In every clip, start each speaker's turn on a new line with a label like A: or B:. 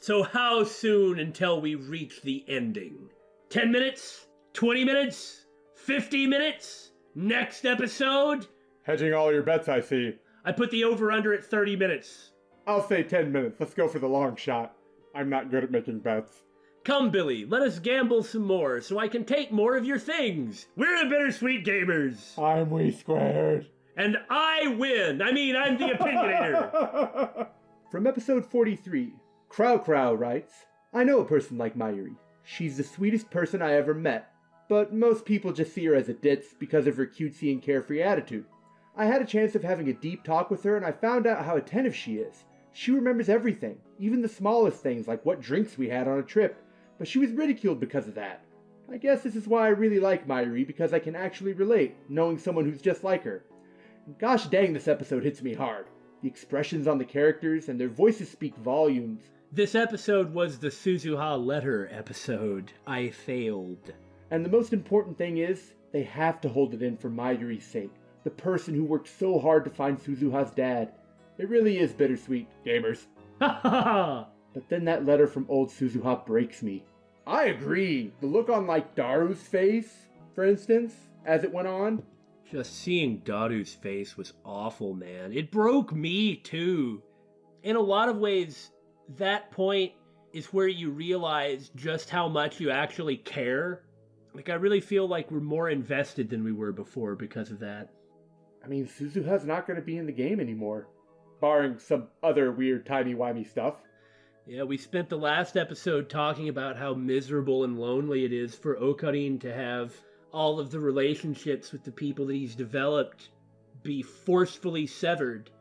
A: So how soon until we reach the ending? 10 minutes? 20 minutes? 50 minutes? Next episode?
B: Hedging all your bets, I see.
A: I put the over-under at 30 minutes.
B: I'll say 10 minutes. Let's go for the long shot. I'm not good at making bets.
A: Come, Billy, let us gamble some more so I can take more of your things. We're the Bittersweet Gamers.
B: I'm We Squared.
A: And I win. I'm the opinionator.
C: From episode 43, Crow writes, I know a person like Mayuri. She's the sweetest person I ever met, but most people just see her as a ditz because of her cutesy and carefree attitude. I had a chance of having a deep talk with her and I found out how attentive she is. She remembers everything, even the smallest things like what drinks we had on a trip, but she was ridiculed because of that. I guess this is why I really like Mayuri, because I can actually relate, knowing someone who's just like her. And gosh dang, this episode hits me hard. The expressions on the characters and their voices speak volumes.
A: This episode was the Suzuha letter episode. I failed.
C: And the most important thing is, they have to hold it in for Mayuri's sake, the person who worked so hard to find Suzuha's dad. It really is bittersweet, gamers.
A: Ha ha ha!
C: But then that letter from old Suzuha breaks me. I agree. The look on, Daru's face, for instance, as it went on.
A: Just seeing Daru's face was awful, man. It broke me, too. In a lot of ways, that point is where you realize just how much you actually care. I really feel like we're more invested than we were before because of that.
C: I mean, Suzuha's not going to be in the game anymore. Barring some other weird timey-wimey stuff.
A: Yeah, we spent the last episode talking about how miserable and lonely it is for Ocarine to have all of the relationships with the people that he's developed be forcefully severed.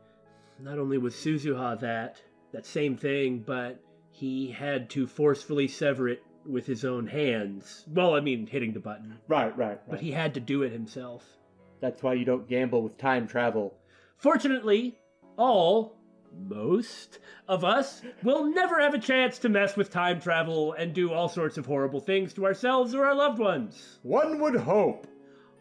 A: Not only was Suzuha that same thing, but he had to forcefully sever it with his own hands. Well, hitting the button.
C: Right.
A: But he had to do it himself.
C: That's why you don't gamble with time travel.
A: Fortunately, most of us will never have a chance to mess with time travel and do all sorts of horrible things to ourselves or our loved ones.
B: One would hope.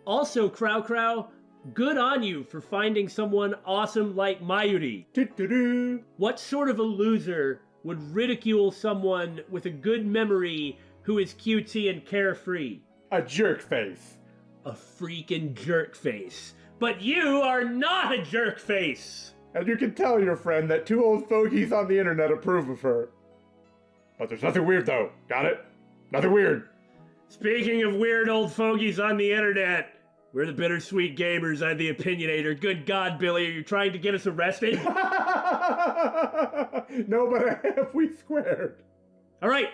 A: Also, Crow, good on you for finding someone awesome like Mayuri.
C: Do-do-do.
A: What sort of a loser would ridicule someone with a good memory who is cutesy and carefree?
B: A jerk face.
A: A freaking jerk face. But you are not a jerk face!
B: And you can tell your friend that two old fogies on the internet approve of her. But there's nothing weird, though. Got it? Nothing weird.
A: Speaking of weird old fogies on the internet, we're the Bittersweet Gamers. I'm the opinionator. Good God, Billy, are you trying to get us arrested?
B: No, but I have We Squared.
A: All right.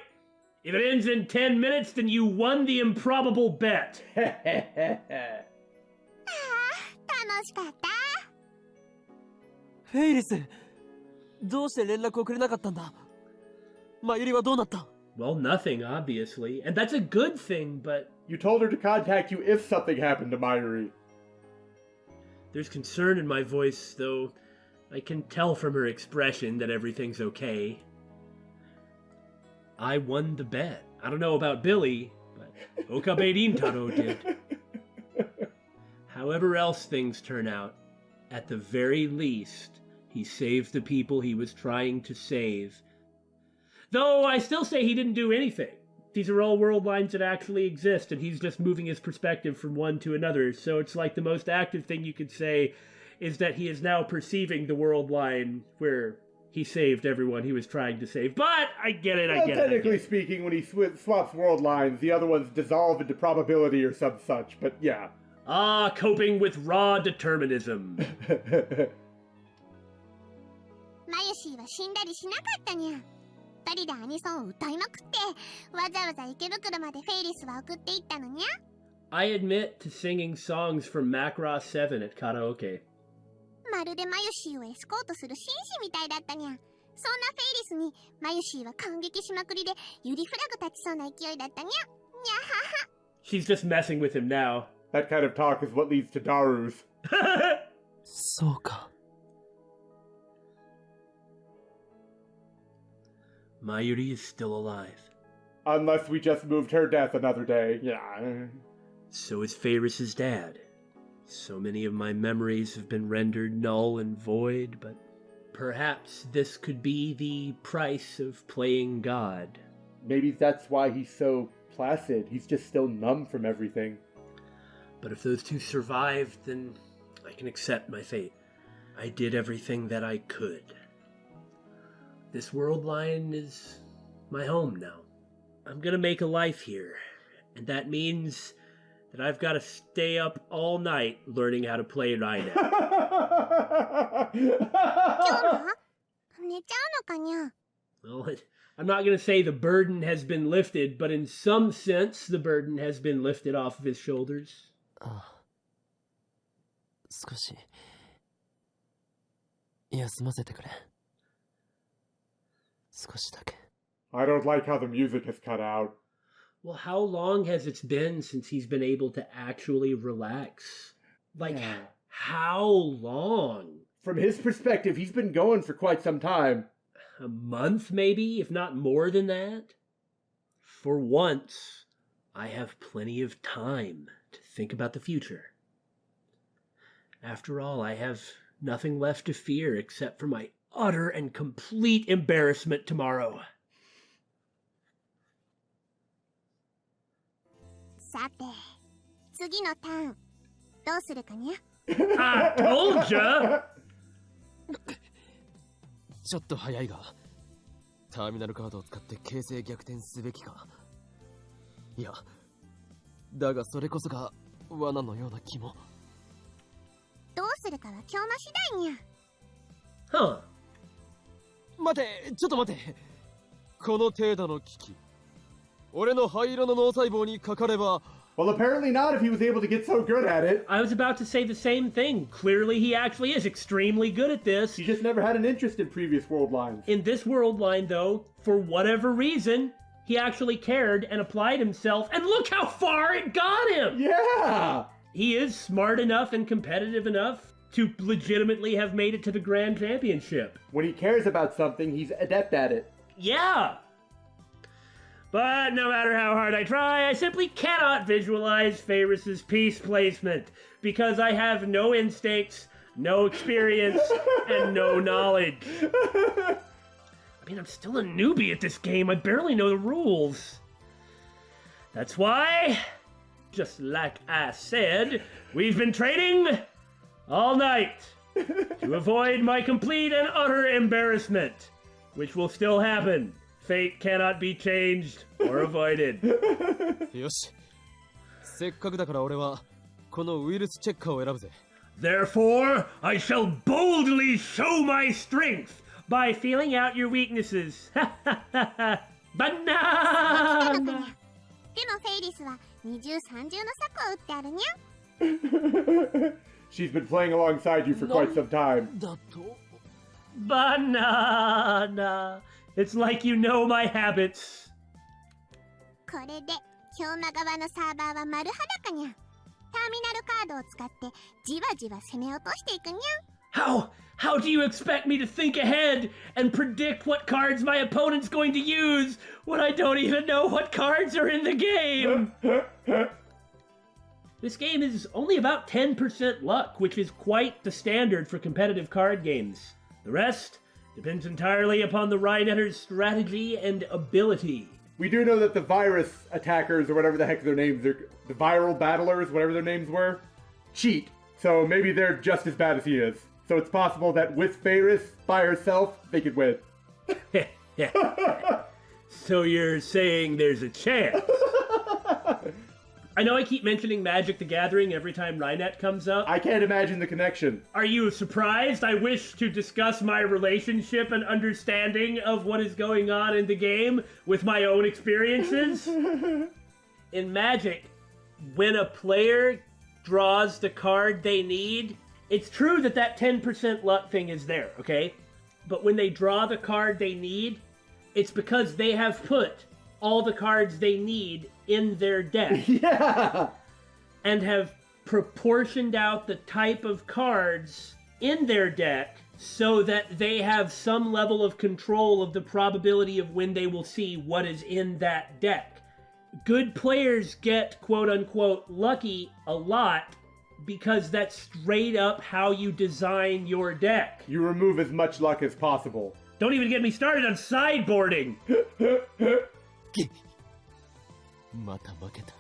A: If it ends in 10 minutes, then you won the improbable bet.
D: 楽しかった。
E: フェイリス、どうして連絡をくれなかったんだ？マユリはどうなった？
A: Well, nothing, obviously. And that's a good thing, but...
B: You told her to contact you if something happened to Mayuri.
A: There's concern in my voice, though I can tell from her expression that everything's okay. I won the bet. I don't know about Billy, but Okabe Rintaro did. However else things turn out, at the very least, he saved the people he was trying to save. Though I still say he didn't do anything. These are all world lines that actually exist, and he's just moving his perspective from one to another, so it's like the most active thing you could say is that he is now perceiving the world line where he saved everyone he was trying to save. But I get it, I get it.
B: Technically speaking, when he swaps world lines, the other ones dissolve into probability or some such, but yeah.
A: Ah, coping with raw determinism.
D: マユシーは死んだりしなかったにゃ。二人でアニソンを歌いまくって、わざわざ池袋までフェイリスは送っていったのにゃ。
A: I admit to singing songs from Macross 7 at karaoke.
D: まるでマユシーをエスコートする紳士みたいだったにゃ。そんなフェイリスにマユシーは感激しまくりでユリフラグ立ちそうな勢いだったにゃ。にゃはは。
A: She's just messing with him now.
B: That kind of talk is what leads to Daru's.
E: そうか。
A: Mayuri is still alive.
B: Unless we just moved her death another day, yeah.
A: So is Faris's dad. So many of my memories have been rendered null and void, but Perhaps this could be the price of playing God.
C: Maybe that's why he's so placid. He's just still numb from everything.
A: But if those two survived, then I can accept my fate. I did everything that I could. This world line is my home now. I'm gonna make a life here, and that means that I've got to stay up all night learning how to play Rhino.
D: 今日は寝ちゃうのかにゃ
A: Well, I'm not gonna say the burden has been lifted, but in some sense, the burden has been lifted off of his shoulders.
E: ああ、少し休ませてくれ。少しだけ。
B: I don't like how the music has cut out.
A: Well, how long has it been since he's been able to actually relax? Like,
C: Yeah.
A: how long?
C: From his perspective, he's been going for quite some time.
A: A month, maybe, if not more than that? For once, I have plenty of time to think about the future. After all, I have nothing left to fear except for my utter and complete embarrassment tomorrow.
D: さて次のターンどうするかにゃ
A: I told ya!
E: ちょっと早いが、ターミナルカードを使って形勢逆転すべきか。いや、だがそれこそが罠のような気も。
D: どうするかは今日の次第にゃ
A: Huh.
E: 待て、ちょっと待て。この程度の危機、俺の灰色の脳細胞にかかれば。
C: Well, apparently not if he was able to get so good at it.
A: I was about to say the same thing. Clearly, he actually is extremely good at this.
C: He just never had an interest in previous world lines.
A: In this world line, though, for whatever reason, he actually cared and applied himself, and look how far it got him!
C: Yeah!
A: He is smart enough and competitive enough to legitimately have made it to the Grand Championship.
C: When he cares about something, he's adept at it.
A: Yeah! But no matter how hard I try, I simply cannot visualize Faris's piece placement, because I have no instincts, no experience, and no knowledge. I mean, I'm still a newbie at this game. I barely know the rules. That's why, just like I said, we've been trading all night to avoid my complete and utter embarrassment, which will still happen. Fate cannot be changed or avoided.
E: よし、せっかくだから俺はこのウイルスチェッカーを選ぶぜ。
A: Therefore, I shall boldly show my strength by feeling out your weaknesses.
D: 来たのか
A: Banana!
D: にゃでもフェイリスは二重三重の策を打ってあるにゃ
C: She's been playing alongside you for quite some time.
E: だと
A: Banana! It's like you know my habits.
D: これで京間側のサーバーは丸裸にゃターミナルカードを使ってじわじわ攻め落としていくにゃ
A: How do you expect me to think ahead and predict what cards my opponent's going to use when I don't even know what cards are in the game? This game is only about 10% luck, which is quite the standard for competitive card games. The rest depends entirely upon the Rhinetter's strategy and ability.
C: We do know that the virus attackers, or whatever the heck their names are, the viral battlers, whatever their names were, cheat. So maybe they're just as bad as he is. So it's possible that with Faris, by herself, they could win.
A: So you're saying there's a chance? I know I keep mentioning Magic the Gathering every time Rhinet comes up.
C: I can't imagine the connection.
A: Are you surprised I wish to discuss my relationship and understanding of what is going on in the game with my own experiences? In Magic, when a player draws the card they need, it's true that that 10% luck thing is there, okay? But when they draw the card they need, it's because they have put all the cards they need in their deck.
C: Yeah!
A: And have proportioned out the type of cards in their deck so that they have some level of control of the probability of when they will see what is in that deck. Good players get quote-unquote lucky a lot because that's straight up how you design your deck.
B: You remove as much luck as possible.
A: Don't even get me started on sideboarding.
E: また負けた。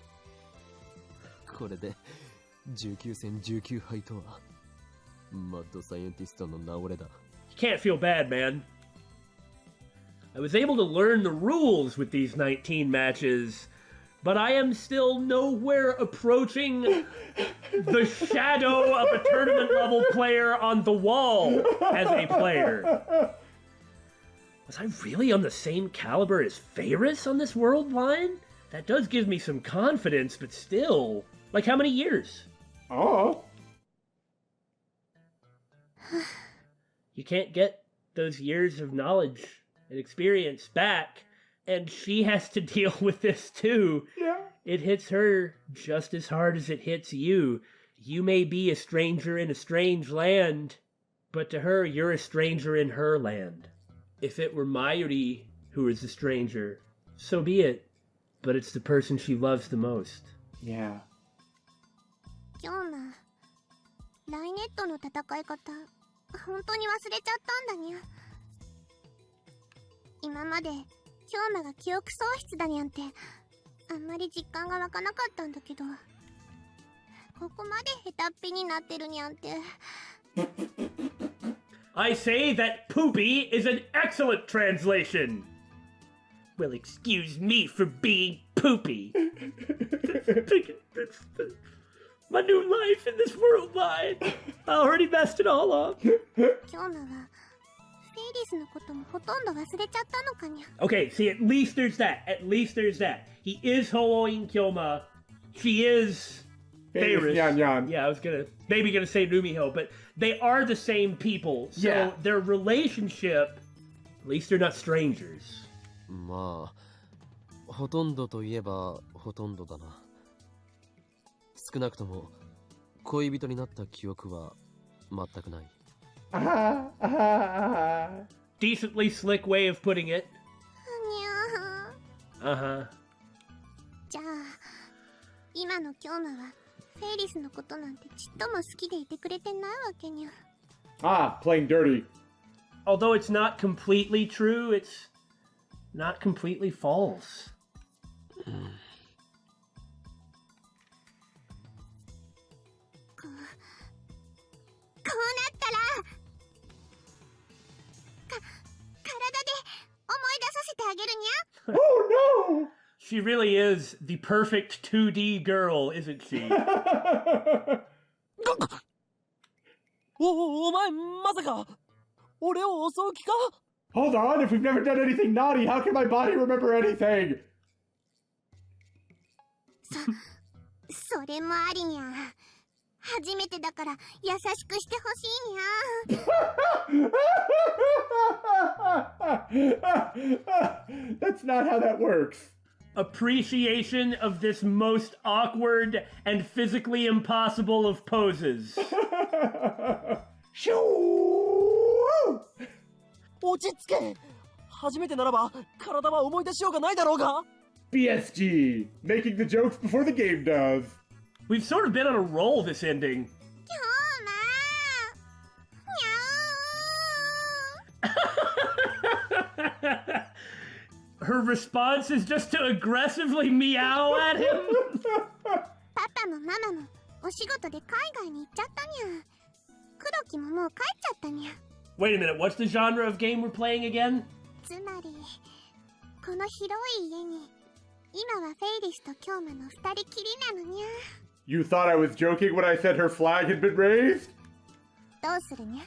E: これで19戦19敗とはマッドサイエンティストの名折れだ。
A: You can't feel bad, man. I was able to learn the rules with these 19 matches, but I am still nowhere approaching the shadow of a tournament level player on the wall as a player. Was I really on the same caliber as Faris on this world line? That does give me some confidence, but still. Like how many years?
B: Oh.
A: You can't get those years of knowledge and experience back, and she has to deal with this too.
B: Yeah.
A: It hits her just as hard as it hits you. You may be a stranger in a strange land, but to her, you're a stranger in her land. If it were Mayuri who is the stranger, so be it. But it's the person she loves the most.
B: Yeah.
D: 今日な、ライネットの戦い方、本当に忘れちゃったんだにゃ。今まで、京馬が記憶喪失だにゃんて、あんまり実感が湧かなかったんだけど、ここまで下手っぴになってるにゃんて。
A: I say that poopy is an excellent translation. Well, excuse me for being poopy. My new life in this world line. I already messed it all up.
D: 京馬は、フェイリスのこともほとんど忘れちゃったのかにゃ。
A: Okay, see, at least there's that. At least there's that. He is Ho'oin Kyoma. She is Faris.
B: Nyan Nyan.
A: Yeah, I was maybe gonna say Numiho, but they are the same people. So
B: Yeah.
A: their relationship, at least they're not strangers.
E: まあほとんどといえばほとんどだな。少なくとも恋人になった記憶は全くない。
A: Decently slick way of putting it.
D: にゃー。
A: Uh-huh.
D: じゃあ、今の京馬は、フェイリスのことなんてちっとも好きでいてくれてないわけにゃ。
B: Ah, playing dirty.
A: Although it's not completely true, it's not completely false.
D: こうなったら、体で思い出させてあげるにゃ。
B: Oh no!
A: She really is the perfect 2D girl, isn't she?
E: お前まさか俺を襲う気か？
B: Hold on, if we've never done anything naughty, how can my body remember anything?
D: それもありにゃ。初めてだから優しくしてほしいにゃ。
B: That's not how that works.
A: Appreciation of this most awkward and physically impossible of poses.
B: シュー!
E: 落ち着け。初めてならば体は思い出しようがないだろうが。
B: BSG, making the jokes before the game does.
A: We've sort of been on a roll this ending.
D: 京馬。にゃー。
A: Her response is just to aggressively meow at him.
D: パパもママもお仕事で海外に行っちゃったにゃ。黒木ももう帰っちゃったにゃ。
A: Wait a minute, what's the genre of game we're playing again?
D: つまり、この広い家に、今はフェイリスと京馬の二人きりなのにゃ。
B: You thought I was joking when I said her flag had been raised?
D: どうするにゃ。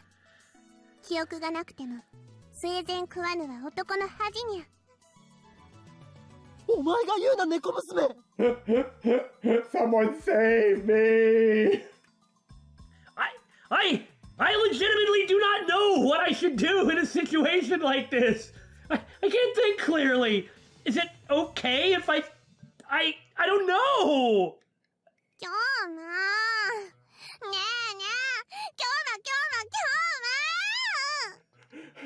D: 記憶がなくても、生前食わぬは男の恥にゃ。
E: お前が言うな猫娘。
B: Someone save me!
A: I legitimately do not know what I should do in a situation like this. I can't think clearly. Is it okay if I don't know.
D: 京馬。にゃーにゃー。京馬京馬京馬。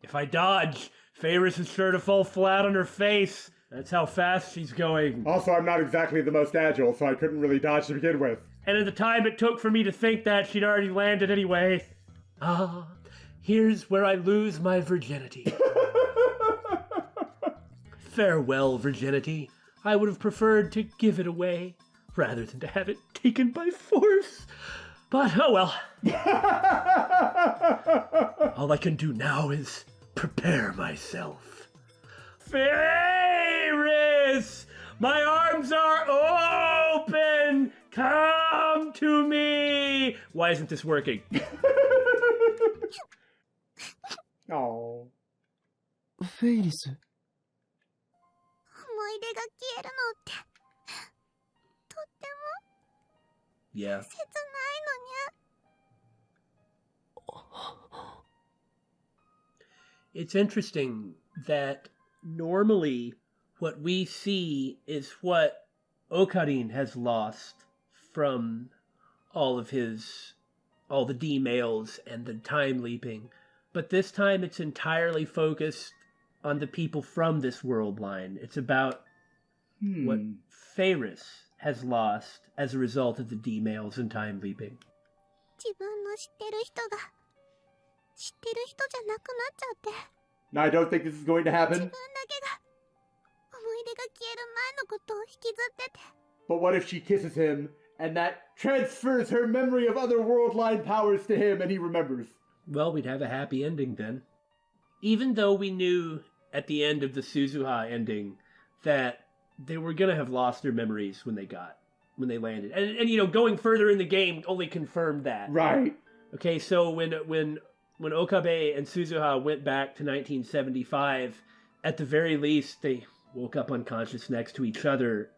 A: If I dodge, Faris is sure to fall flat on her face. That's how fast she's going.
B: Also, I'm not exactly the most agile, so I couldn't really dodge to begin with.
A: And at the time it took for me to think that, she'd already landed anyway. Ah, here's where I lose my virginity. Farewell, virginity. I would have preferred to give it away, rather than to have it taken by force. But, oh well. All I can do now is prepare myself. Faris! My arms are open! Come to me! Why isn't this working?
B: Oh.
E: フェイリス。
D: 思い出が消えるのってとっても
A: Yeah.
D: 切ないのにゃ。
A: It's interesting that normally what we see is what Okarin has lost from all the D-mails and the time leaping. But this time it's entirely focused on the people from this world line. It's about what Faris has lost as a result of the D-mails and time leaping.
D: 自分の知ってる人が知ってる人じゃなくなっちゃって、
C: Now, I don't think this is going to
D: 自
C: happen.
D: 分だけが思い出が消える前のことを引きずってて。
C: But what if she kisses him, and that transfers her memory of other worldline powers to him, and he remembers?
A: Well, we'd have a happy ending then. Even though we knew at the end of the Suzuha ending that they were gonna have lost their memories when they landed. And you know, going further in the game only confirmed that.
C: Right.
A: Okay, so when Okabe and Suzuha went back to 1975, at the very least they woke up unconscious next to each other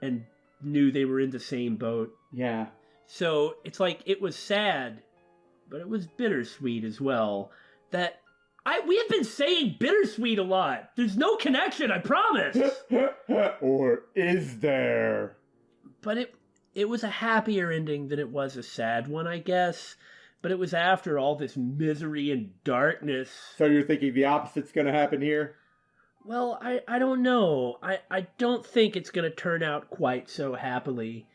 A: and knew they were in the same boat.
C: Yeah.
A: So it's like, it was sad, but it was bittersweet as well. That we have been saying bittersweet a lot. There's no connection, I promise.
B: Or is there?
A: But it was a happier ending than it was a sad one, I guess. But it was after all this misery and darkness.
C: So you're thinking the opposite's gonna happen here?
A: Well, I don't know. I don't think it's going to turn out quite so happily.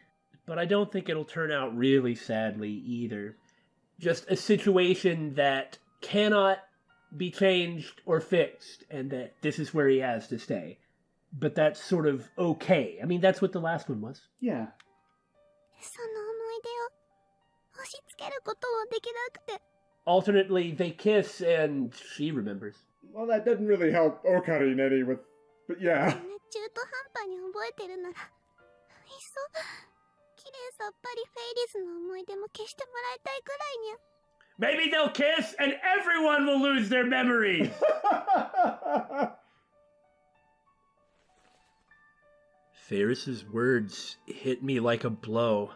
A: But I don't think it'll turn out really sadly either. Just a situation that cannot be changed or fixed, and that this is where he has to stay. But that's sort of okay. I mean, that's what the last one was.
C: Yeah.
D: その思い出を押し付けることはできなくて。
A: Alternately, they kiss, and she remembers.
B: Well, that doesn't really help Okarin any with... But yeah.
D: 中途半端に覚えてるなら、いっそ綺麗さっぱりフェイリスの思い出も消してもらいたいくらいにゃ。
A: Maybe they'll kiss, and everyone will lose their memories! Faris's words hit me like a blow.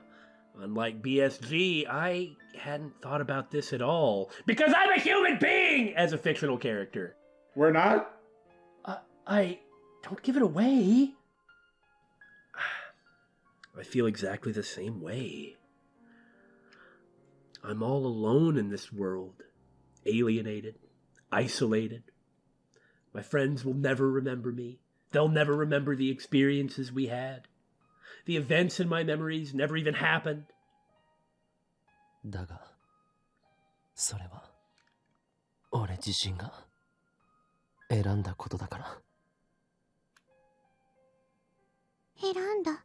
A: Unlike BSG, I hadn't thought about this at all. Because I'm a human being! As a fictional character.
B: We're not?
A: Don't give it away. I feel exactly the same way. I'm all alone in this world. Alienated. Isolated. My friends will never remember me. They'll never remember the experiences we had. The events in my memories never even happened.
E: だが、それは俺自身が選んだことだから。
D: 選んだ。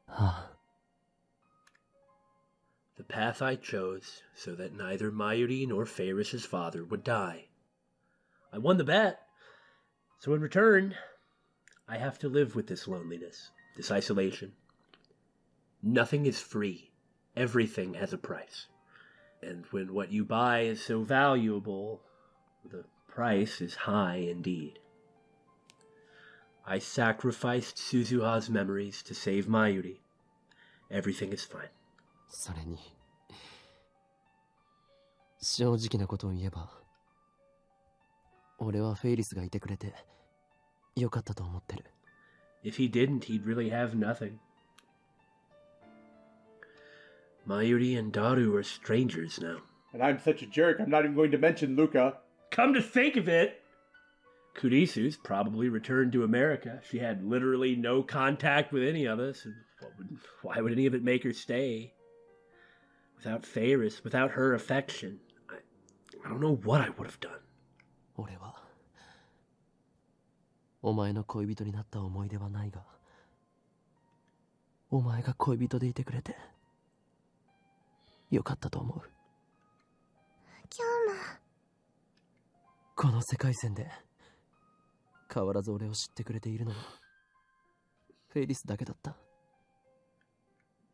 E: ああ。
A: The path I chose so that neither Mayuri nor Faris's father would die. I won the bet. So in return, I have to live with this loneliness, this isolation. Nothing is free. Everything has a price. And when what you buy is so valuable, the price is high indeed. I sacrificed Suzuha's memories to save Mayuri. Everything is fine.
E: それに正直なことを言えば俺はフェイリスがいてくれてよかったと思ってる。
A: If he didn't, he'd really have nothing. Mayuri and Daru are strangers now.
C: And I'm such a jerk, I'm not even going to mention Luka.
A: Come to think of it, Kurisu's probably returned to America. She had literally no contact with any of us. Why would any of it make her stay? Without Faris, without her affection, I don't know what I would have done.
E: 俺はお前の恋人になった思い出はないが、お前が恋人でいてくれてよかったと思う。
D: 今日も
E: この世界線で変わらず俺を知ってくれているのはフェイリスだけだった。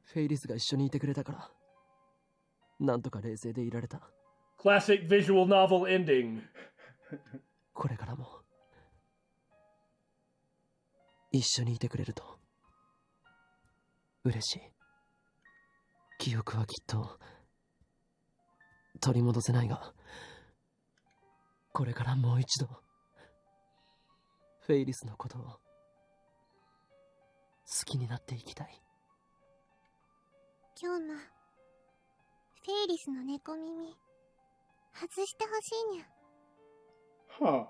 E: フェイリスが一緒にいてくれたからなんとか冷静でいられた。
A: Classic visual novel ending.
E: これからも一緒にいてくれると嬉しい。記憶はきっと取り戻せないが、これからもう一度フェイリスのことを好きになっていきたい。
D: 今日もフェイリスの猫耳外してほしいにゃ。
B: Huh.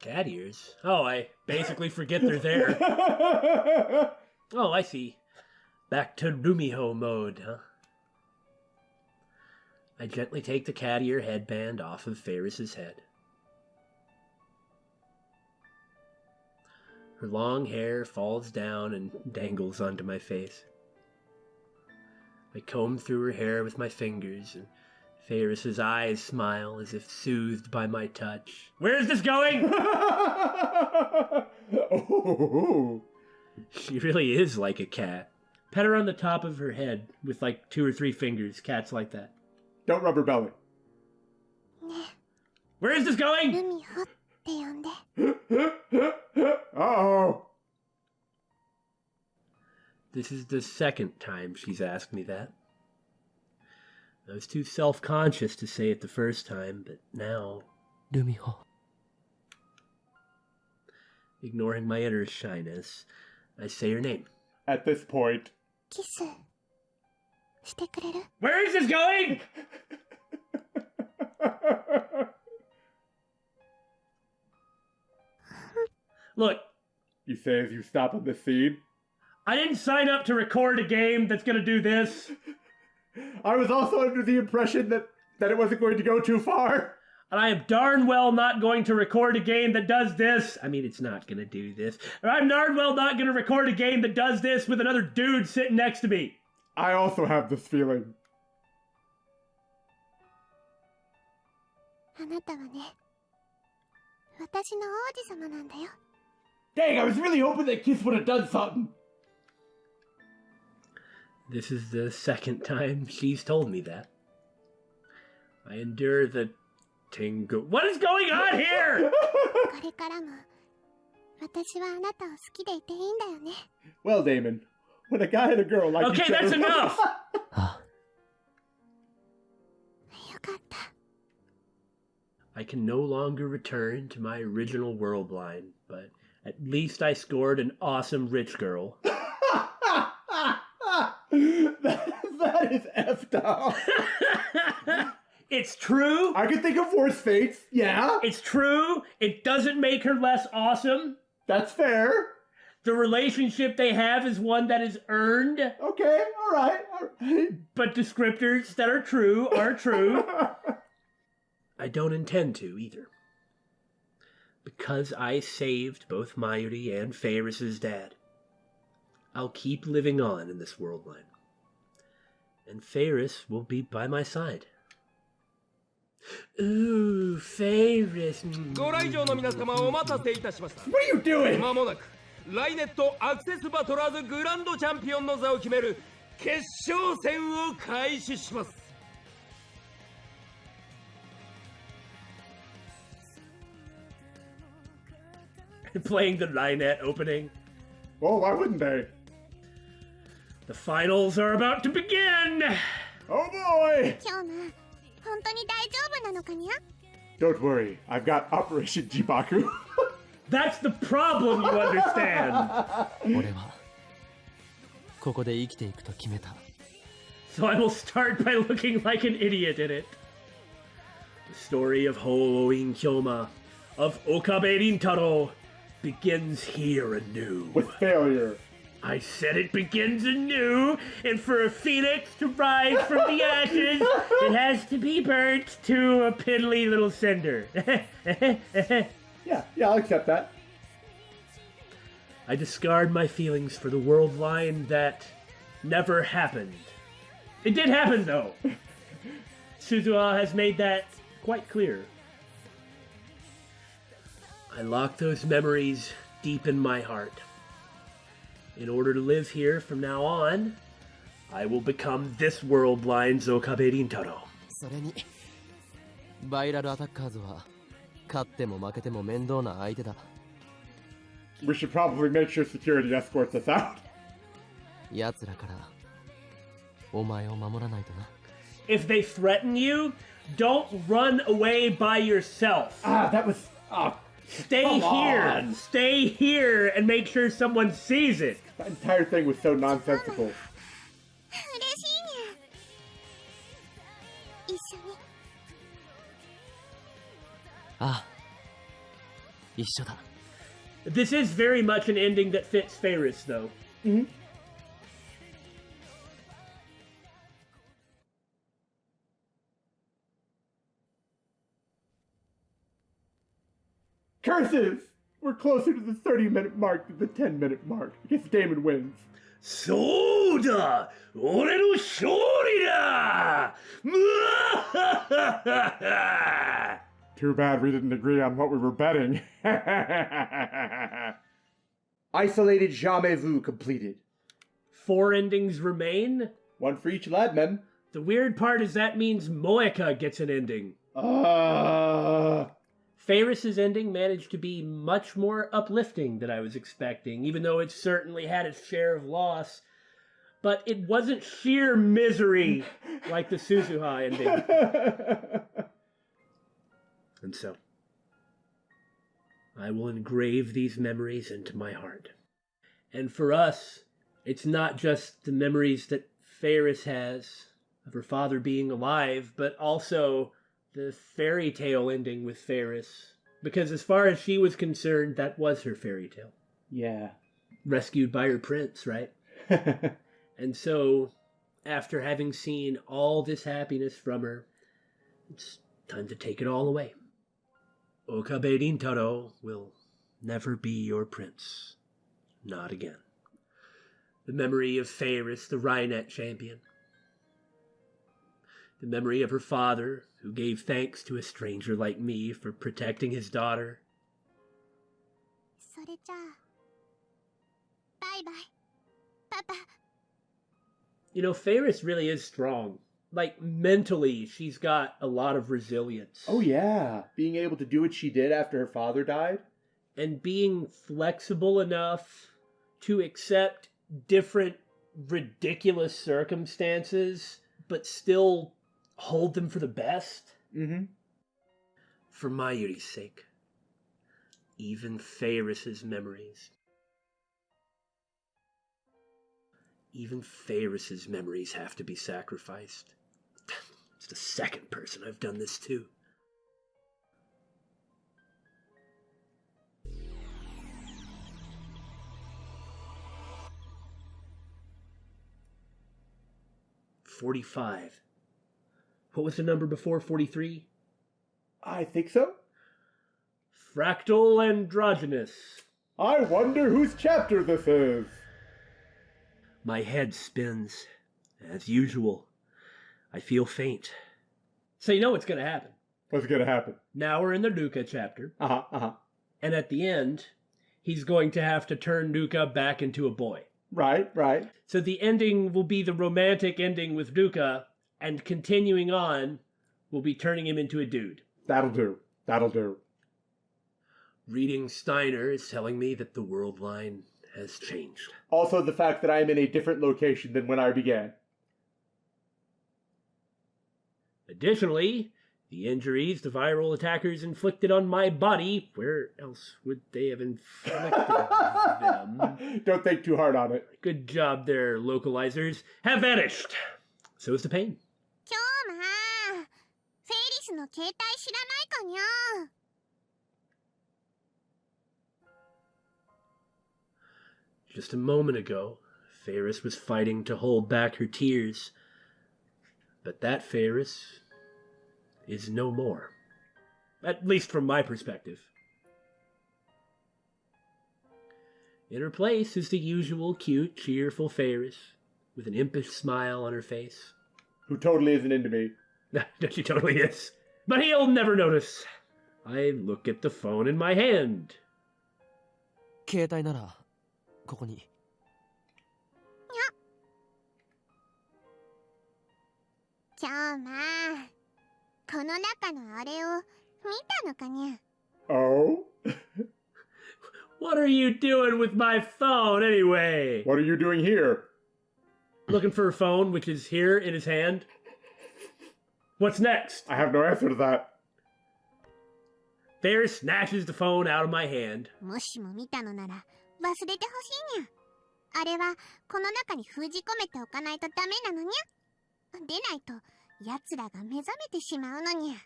A: Cat ears? Oh, I basically forget they're there. Oh, I see. Back to Rumiho mode, huh? I gently take the cat ear headband off of Faris's head. Her long hair falls down and dangles onto my face. I comb through her hair with my fingers, and Faris's eyes smile as if soothed by my touch. Where is this going?
B: Oh.
A: She really is like a cat. Pet her on the top of her head with like 2 or 3 fingers. Cats like that.
B: Don't rub her belly.
D: ね
A: Where is this
D: え、ル
A: going?
D: ミホって呼んで。
B: Uh-oh.
A: This is the second time she's asked me that. I was too self-conscious to say it the first time, but now,
E: ルミホ、
A: ignoring my inner shyness, I say her name.
B: At this point.
D: キスしてくれる？
A: Where is this going? Look,
B: You say as you stop on the scene.
A: I didn't sign up to record a game that's gonna do this.
B: I was also under the impression that it wasn't going to go too far.
A: And I am darn well not going to record a game that does this. I mean, it's not gonna do this. Or I'm darn well not gonna record a game that does this with another dude sitting next to me.
B: I also have this feeling.
D: あなたはね、私の王子様なんだよ。
C: Dang, I was really hoping that Kiss would have done something.
A: This is the second time she's told me that. I endure the tingle. What is going on here?
D: これからも私はあなたを好きでいていいんだよね。
B: Well, Damon, when a guy and a girl like
A: Okay,
B: each other...
A: that's enough.
E: あ、
D: よかった。
A: I can no longer return to my original world line, but at least I scored an awesome rich girl.
B: that is effed up.
A: It's true.
B: I could think of worse fates. Yeah,
A: It's true. It doesn't make her less awesome.
B: that's fair.
A: The relationship they have is one that is earned,
B: Okay, all right.
A: but descriptors that are true are true. I don't intend to either. Because I saved both Mayuri and Faris's dad, I'll keep living on in this world line. And Faris will be by my side. Ooh, Faris.
F: ご来場の皆様お待たせいたしました。
B: What are you doing?
F: まもなくライネットアクセスバトラーズグランドチャンピオンの座を決める決勝戦を開始します。
A: Playing the Lynette opening.
B: Well, why wouldn't they?
A: The finals are about to begin!
B: Oh boy!
D: 今日も本当に大丈夫なのかにゃ？
B: Don't worry, I've got Operation Jibaku.
A: That's the problem, you understand.
E: 俺はここで生きていくと決めた。
A: So I will start by looking like an idiot in it. The story of Hoin Kyoma, of Okabe Rintaro begins here anew.
B: With failure.
A: I said it begins anew, and for a phoenix to rise from the ashes, it has to be burnt to a piddly little cinder.
C: Yeah, I'll accept that.
A: I discard my feelings for the world line that never happened. It did happen, though. Suzuha has made that quite clear. I lock those memories deep in my heart. In order to live here from now on, I will become this world line's Okabe Rintaro.
E: それにバイラルアタッカーズは勝っても負けても面倒な相手だ。
B: We should probably make sure security escorts us out.
E: 奴らからお前を守らないとな。
A: If they threaten you, don't run away by yourself.
B: That was...
A: Stay
B: come
A: here.
B: on.
A: Stay here and make sure someone sees it.
B: That entire thing was so nonsensical.
D: 嬉しいにゃ。一緒に。
E: ああ、一緒だ。
A: This is very much an ending that fits Faris, though.
B: Mm-hmm. Curses! We're closer to the 30-minute mark than the 10-minute mark. I guess Damon wins.
A: そうだ! 俺の勝利だ!
B: Too bad we didn't agree on what we were betting.
C: Isolated jamais vu completed.
A: 4 endings remain.
C: One for each lad, men.
A: The weird part is that means Moeka gets an ending. Faris's ending managed to be much more uplifting than I was expecting, even though it certainly had its share of loss. But it wasn't sheer misery like the Suzuha ending. And so, I will engrave these memories into my heart. And for us, it's not just the memories that Faris has of her father being alive, but also the fairy tale ending with Faris. Because as far as she was concerned, that was her fairy tale.
C: Yeah.
A: Rescued by her prince, right? And so, after having seen all this happiness from her, it's time to take it all away. Okabe Rintaro will never be your prince. Not again. The memory of Faris, the Rhinet champion. The memory of her father, who gave thanks to a stranger like me for protecting his daughter.
D: それじゃあ。バイバイ。パパ。
A: You know, Faris really is strong. Like, mentally, she's got a lot of resilience.
C: Oh, yeah. Being able to do what she did after her father died.
A: And being flexible enough to accept different ridiculous circumstances, but still hold them for the best.
C: Mm-hmm.
A: For Mayuri's sake. Even Faris's memories. Even Faris's memories have to be sacrificed. It's the second person I've done this to. $45. What was the number before 43?
C: I think so.
A: Fractal androgynous.
B: I wonder whose chapter this is.
A: My head spins. As usual. I feel faint. So you know what's going to happen.
B: What's gonna happen?
A: Now we're in the Luka chapter.
B: Uh-huh.
A: And at the end, he's going to have to turn Luka back into a boy.
B: Right.
A: So the ending will be the romantic ending with Luka, and continuing on will be turning him into a dude.
B: That'll do.
A: Reading Steiner is telling me that the world line has changed.
B: Also the fact that I am in a different location than when I began.
A: Additionally, the injuries the viral attackers inflicted on my body, where else would they have inflicted them?
B: Don't think too hard on it.
A: Good job there, localizers. Have vanished. So is the pain.
D: 今日まあ。フェイリスの携帯知らないかにゃ。
A: Just a moment ago, Faris was fighting to hold back her tears. But that Faris is no more. At least from my perspective. In her place is the usual cute, cheerful Faris, with an impish smile on her face.
B: Who totally isn't into me.
A: She totally is. But he'll never notice. I look at the phone in my hand.
E: 携帯ならここに。
D: 今日まあこの中のあれを見たのかにゃ。
B: Oh?
A: What are you doing with my phone anyway?
B: What are you doing here?
A: Looking for a phone, which is here in his hand. What's next?
B: I have no answer to that.
A: Faris snatches the phone out of my hand.
D: もしも見たのなら忘れてほしいにゃ。あれはこの中に封じ込めておかないとダメなのにゃ。でないと奴らが目覚めてしまうのにゃ。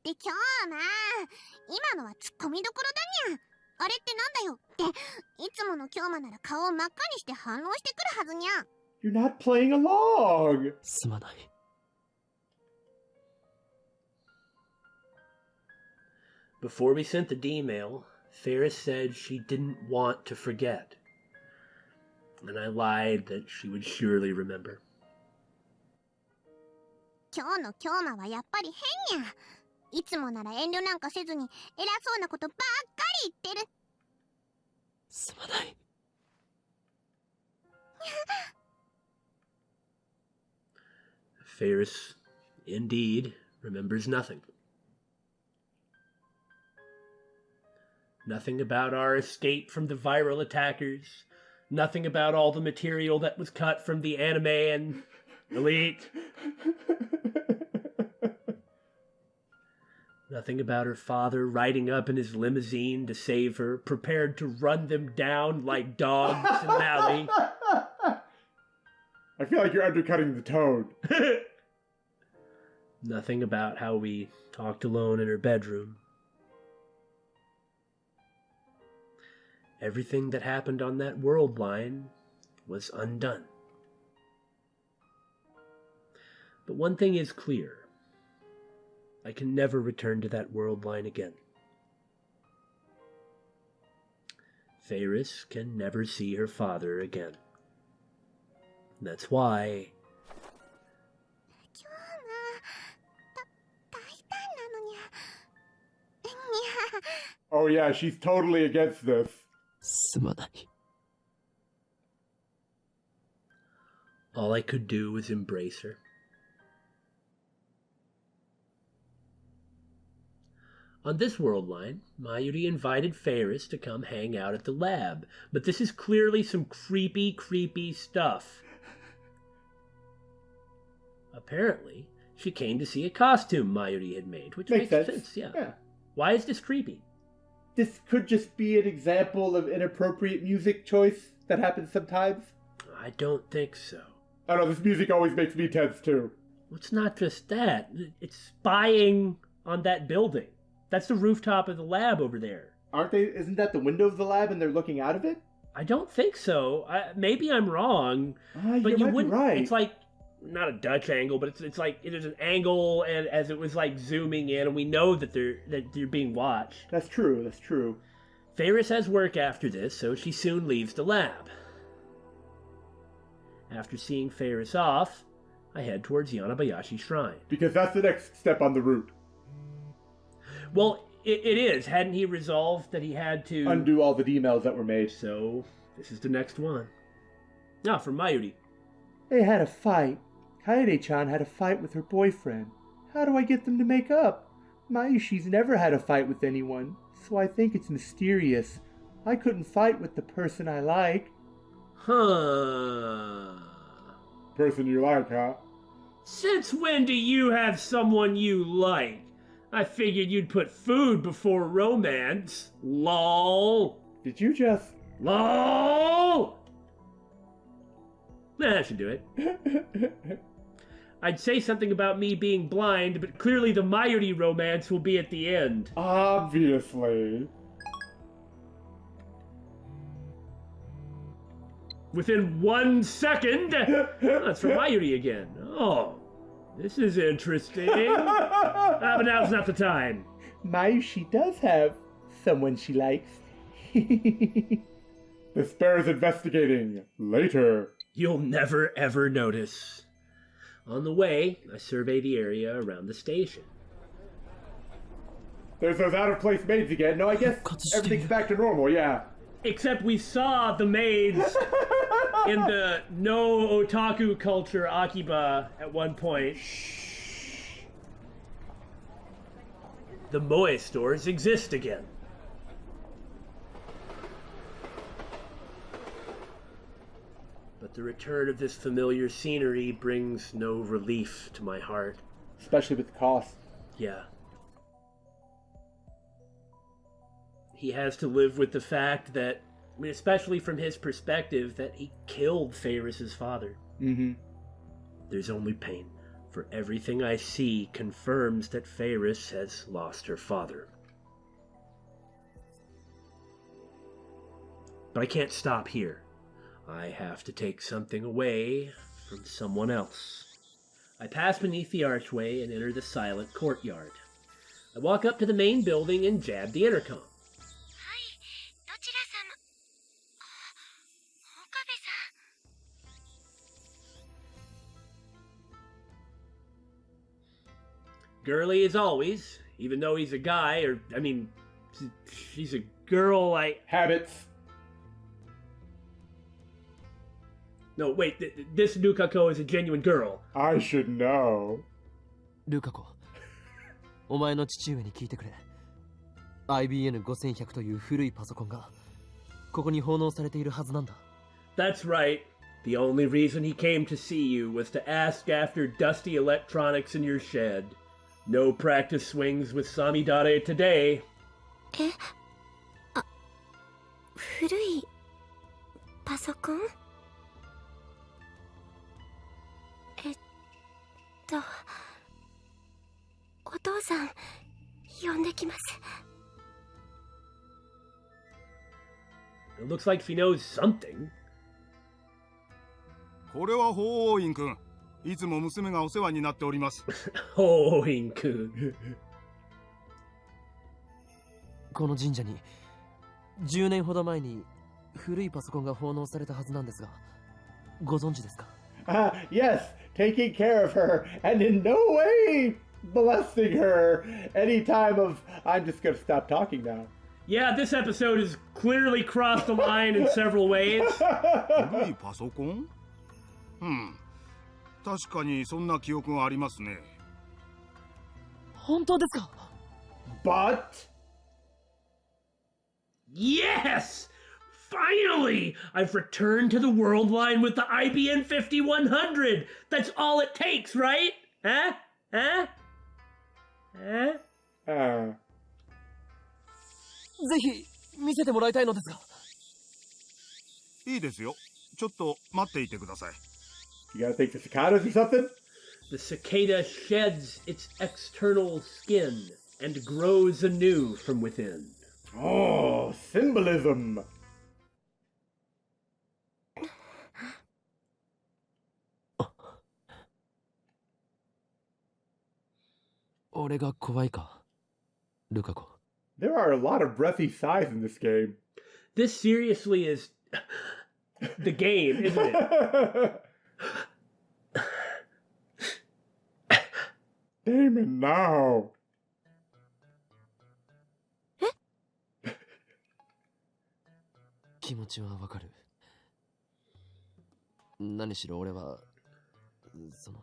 D: で今日まあ今のはツッコミどころだにゃ。あれってなんだよっていつもの京馬なら顔を真っ赤にして反応してくるはずにゃ。
B: You're not playing along.
E: すまない。
A: Before we sent the D-mail, Faris said she didn't want to forget. And I lied that she would surely remember.
D: 今日の京馬はやっぱり変にゃ。いつもなら遠慮なんかせずに偉そうなことばっかり言ってる。
E: すまない。
A: Faris, indeed, remembers nothing. Nothing about our escape from the viral attackers. Nothing about all the material that was cut from the anime and Elite. Nothing about her father riding up in his limousine to save her, prepared to run them down like dogs in an alley.
B: I feel like you're undercutting the tone.
A: Nothing about how we talked alone in her bedroom. Everything that happened on that world line was undone. But one thing is clear. I can never return to that world line again. Faris can never see her father again. That's why...
B: Oh yeah, she's totally against this.
E: すまない。
A: all I could do was embrace her. On this world line, Mayuri invited Faris to come hang out at the lab, but this is clearly some creepy stuff. Apparently, she came to see a costume Mayuri had made, which makes sense. Yeah. Why is this creepy?
C: This could just be an example of inappropriate music choice that happens sometimes.
A: I don't think so.
B: I don't know, this music always makes me tense too.
A: Well, it's not just that. It's spying on that building. That's the rooftop of the lab over there.
C: Aren't they? Isn't that the window of the lab and they're looking out of it?
A: I don't think so. Maybe I'm wrong.
C: But you wouldn't. Right.
A: It's like not a Dutch angle, but it's like there's an angle, and as it was like zooming in, and we know that they're being watched.
C: That's true. That's true.
A: Faris has work after this, so she soon leaves the lab. After seeing Faris off, I head towards Yanabayashi Shrine.
B: Because that's the next step on the route.
A: Well, it is. Hadn't he resolved that he had to...
C: undo all the emails that were made.
A: So, this is the next one. Now, from Mayuri.
C: They had a fight. Kaede-chan had a fight with her boyfriend. How do I get them to make up? Mayushi's never had a fight with anyone, so I think it's mysterious. I couldn't fight with the person I like.
A: Huh.
B: Person you like, huh?
A: Since when do you have someone you like? I figured you'd put food before romance. LOL.
C: Did you just...
A: LOL! That should do it. I'd say something about me being blind, but clearly the Mayuri romance will be at the end.
B: Obviously.
A: Within 1 second! That's from Mayuri again. Oh, this is interesting. But now's not the time.
C: Mayushi does have someone she likes.
B: This bears investigating later.
A: You'll never ever notice. On the way, I survey the area around the station.
B: There's those out-of-place maids again. No, I guess everything's back to normal, yeah.
A: Except we saw the maids in the no otaku culture Akiba at one point. The moe stores exist again. But the return of this familiar scenery brings no relief to my heart.
C: Especially with the cost.
A: Yeah. He has to live with the fact that, I mean, especially from his perspective, that he killed Faris's father.
C: Mm-hmm.
A: There's only pain, for everything I see confirms that Faris has lost her father. But I can't stop here. I have to take something away from someone else. I pass beneath the archway and enter the silent courtyard. I walk up to the main building and jab the intercom. Girly as always, even though he's a guy, or, I mean, she's a girl,
B: Habits.
A: No, wait, this Nukako is a genuine girl.
B: I should know.
E: ルカ子、お前の父上に聞いてくれ。IBN5100 という古いパソコンがここに奉納されているはずなんだ。
A: That's right. The only reason he came to see you was to ask after dusty electronics in your shed. No practice swings with Samidare today.
D: え、あ、古いパソコン？お父さん、呼んできます。
A: It looks like he knows something.
G: これは法王院くん。いつも娘がお世話になっております。
A: Hoin-kun.
E: この神社に10年ほど前に古いパソコンが奉納されたはずなんですが、ご存知ですか？
C: Yes, taking care of her, and in no way molesting her any time of, I'm just gonna stop talking now.
A: Yeah, this episode has clearly crossed the line in several ways.
G: 古いパソコン？確かにそんな記憶がありますね。
E: 本当ですか？
C: But
A: Yes! Finally! I've returned to the world line with the IBN 5100! That's all it takes, right? Huh? Huh? Huh?
E: ぜひ見せてもらいたいのですが。
G: いいですよ。ちょっと待っていてください。
B: You gotta take the cicadas or something?
A: The cicada sheds its external skin and grows anew from within.
B: Oh, symbolism.
E: 俺が怖いか、ルカ子。
B: There are a lot of breathy sighs in this game.
A: This seriously is the game, isn't it?
B: Damon, no.
E: 気持ちはわかる。何しろ俺は、その、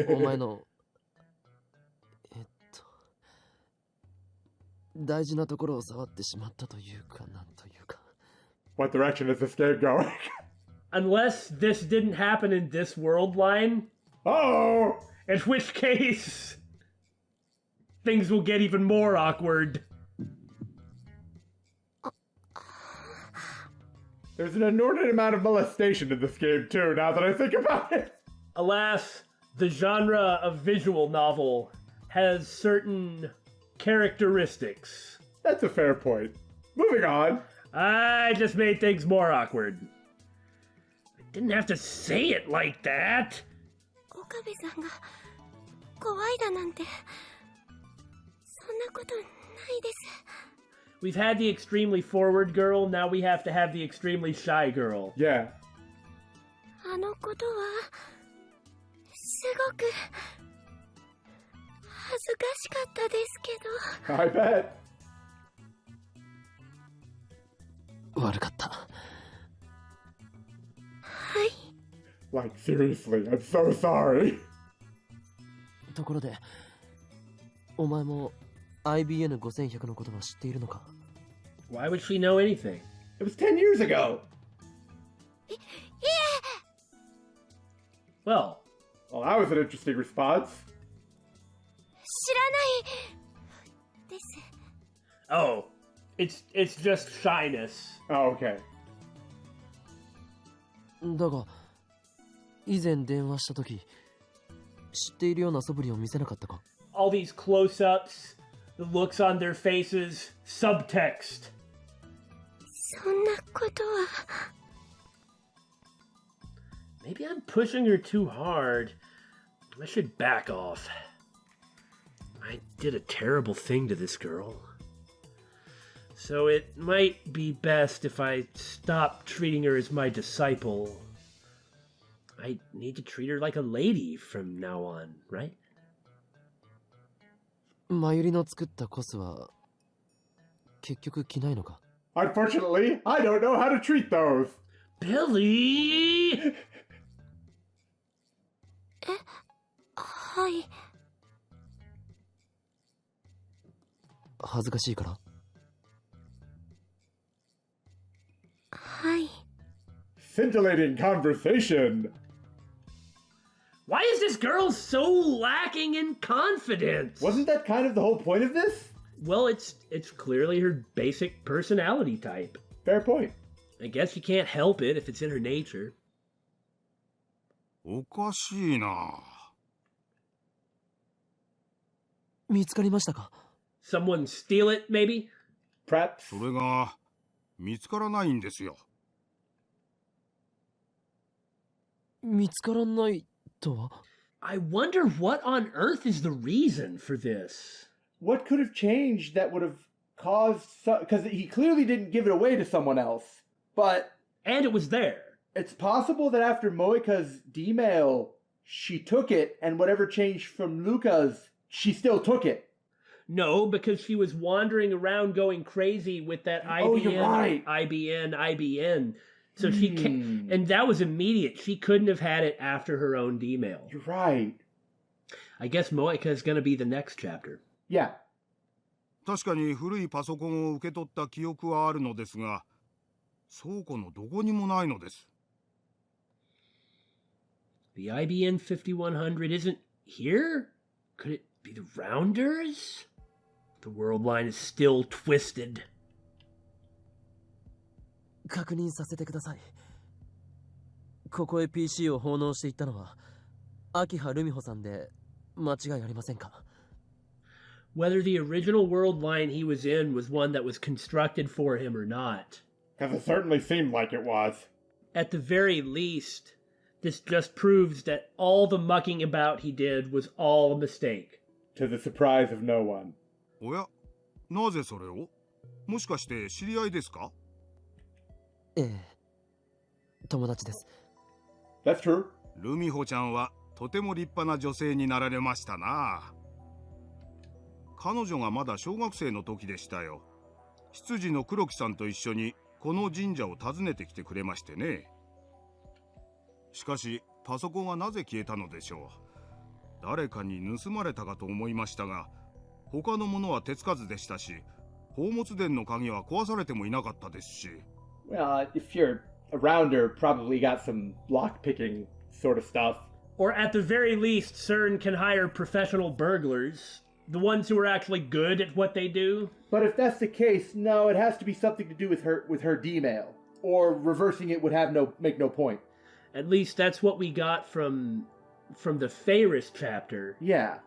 E: お前の、大事なところを触ってしまったというか、なんというか。
B: What direction is this game going?
A: Unless this didn't happen in this world line,
B: Oh!
A: in which case things will get even more awkward.
B: There's an inordinate amount of molestation in this game too, now that I think about it.
A: Alas, the genre of visual novel has certain characteristics.
B: That's a fair point. Moving on.
A: I just made things more awkward. I didn't have to say it like that.
D: 岡部さんが怖いだなんてそんなことないです。
A: We've had the extremely forward girl, now we have to have the extremely shy girl.
B: Yeah.
D: あのことはすごく恥ずかしかったですけど。
B: I bet.
E: 悪かった。
D: はい。
B: Like, seriously, I'm so sorry.
E: ところで、お前も IBN5100 のことは知っているのか？
A: Why would she know anything?
B: It was 10 years ago.
A: Well,
B: that was an interesting response.
D: 知らないです。
A: oh, it's just shyness.
B: Oh, okay.
E: だが、以前電話したとき、知っているような素振りを見せなかったか？
A: All these close-ups, the looks on their faces, subtext.
D: そんなことは。
A: Maybe I'm pushing her too hard. I should back off. I did a terrible thing to this girl. So it might be best if I stop treating her as my disciple. I need to treat her like a lady from now on, right?
E: マユリの作ったコスは結局着ないのか？
B: Unfortunately, I don't know how to treat those.
A: Billy!
D: はい。
E: 恥ずかしいから？
D: はい。
B: Scintillating conversation.
A: Why is this girl so lacking in confidence?
B: Wasn't that kind of the whole point of this?
A: Well, it's clearly her basic personality type.
B: Fair point.
A: I guess you can't help it if it's in her nature.
G: おかしいな。
E: 見つかりましたか？
A: Someone steal it, maybe?
B: Perhaps.
G: それが見つからないんですよ。
E: 見つからないとは？
A: I wonder what on earth is the reason for this?
C: What could have changed that would have caused... Because he clearly didn't give it away to someone else. But...
A: And it was there.
C: It's possible that after Moika's D-mail, she took it, and whatever changed from Luka's, she still took it.
A: No, because she was wandering around going crazy with that IBN,
C: Oh, you're right.
A: IBN. So she can't... And that was immediate. She couldn't have had it after her own D-mail.
C: You're right.
A: I guess Moika is going to be the next chapter.
C: Yeah.
G: 確かに古いパソコンを受け取った記憶はあるのですが、倉庫のどこにもないのです。
A: The IBN 5100 isn't here? Could it be the Rounders? The worldline is still twisted.
E: 確認させてください。ここへ PC を奉納していったのは秋葉ルミホさんで間違いありませんか？
A: Whether the original worldline he was in was one that was constructed for him or not.
B: Because it certainly seemed like it was.
A: At the very least, this just proves that all the mucking about he did was all a mistake.
B: To the surprise of no one.
G: おや、なぜそれを？もしかして知り合いですか？
E: ええ、友達です。
B: That's true.
G: ルミホちゃんはとても立派な女性になられましたな。彼女がまだ小学生の時でしたよ。執事の黒木さんと一緒にこの神社を訪ねてきてくれましてね。しかしパソコンはなぜ消えたのでしょう。誰かに盗まれたかと思いましたが、他のものは手つかずでしたし、宝物殿の鍵は壊されてもいなかったですし。
C: Well, if you're a rounder, probably got some lockpicking sort of stuff.
A: Or at the very least, CERN can hire professional burglars. The ones who are actually good at what they do.
C: But if that's the case, no, it has to be something to do with her D-mail. Or reversing it would make no point.
A: At least that's what we got from from the Faris chapter.
C: Yeah.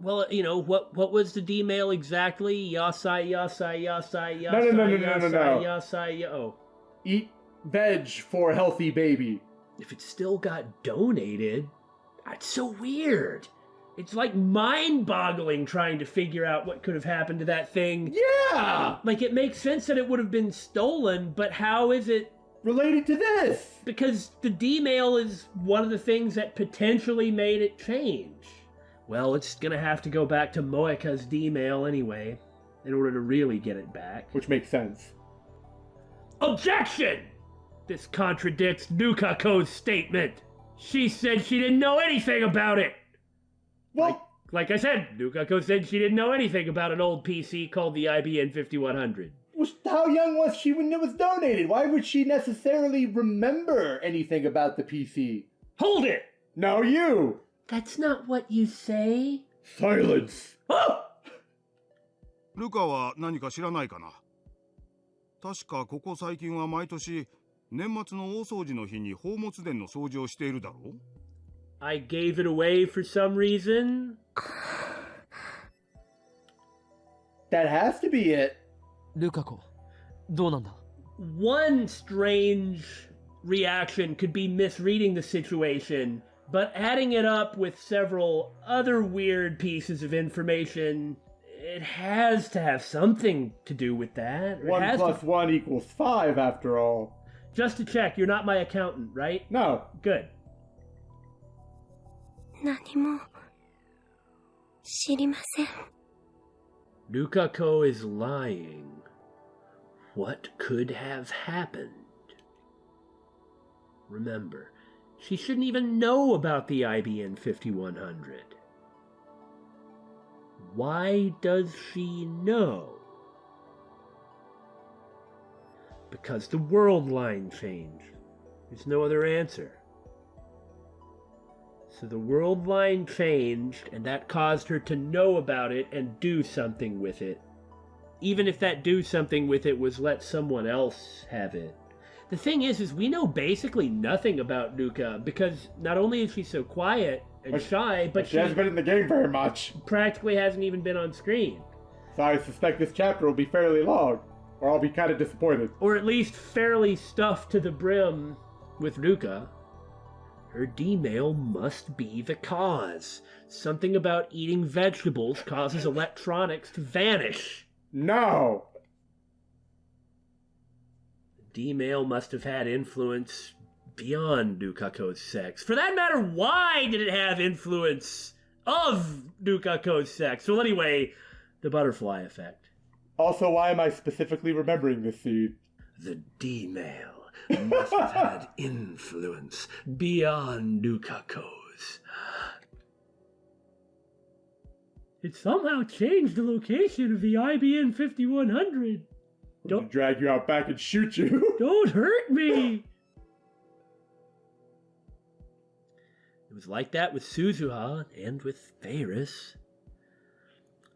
A: Well, you know, what was the D-mail exactly? Yasai, yasai, yasai, yasai,
B: No.
A: yasai, oh.
C: Eat veg for a healthy baby.
A: If it still got donated, that's so weird. It's like mind-boggling trying to figure out what could have happened to that thing.
C: Yeah!
A: Like, it makes sense that it would have been stolen, but how is it
C: related to this?
A: Because the D-mail is one of the things that potentially made it change. Well, it's gonna have to go back to Moeka's D-mail anyway, in order to really get it back.
C: Which makes sense.
A: Objection! This contradicts Nukako's statement. She said she didn't know anything about it.
C: Well,
A: like I said, Nukako said she didn't know anything about an old PC called the IBN 5100.
C: How young was she when it was donated? Why would she necessarily remember anything about the PC?
A: Hold it!
C: No, you!
A: That's not what you say.
C: Silence!
A: Oh!
G: ルカは何か知らないかな。確かここ最近は毎年年末の大掃除の日に宝物殿の掃除をしているだろう。
A: I gave it away for some reason.
C: That has to be it.
E: ルカ子、どうなんだ?
A: One strange reaction could be misreading the situation, but adding it up with several other weird pieces of information, it has to have something to do with that.
C: 1 plus 1 equals 5 after all.
A: Just to check, you're not my accountant, right?
C: No.
A: Good.
D: 何も知りません。
A: Nukako is lying. What could have happened? Remember, she shouldn't even know about the IBN 5100. Why does she know? Because the world line changed. There's no other answer. So the world line changed, and that caused her to know about it and do something with it. Even if that do something with it was let someone else have it. The thing is we know basically nothing about Luka, because not only is she so quiet and shy, but
B: she hasn't been in the game very much.
A: Practically hasn't even been on screen.
B: So I suspect this chapter will be fairly long, or I'll be kind of disappointed.
A: Or at least fairly stuffed to the brim with Luka. Her D-mail must be the cause. Something about eating vegetables causes electronics to vanish.
B: No!
A: D-mail must have had influence beyond Nukako's sex. For that matter, why did it have influence of Nukako's sex? Well, anyway, the butterfly effect.
B: Also, why am I specifically remembering this scene?
A: The D-mail must have had influence beyond Nukako's. It somehow changed the location of the IBN 5100.
B: Don't drag you out back and shoot you.
A: Don't hurt me. It was like that with Suzuha and with Faris.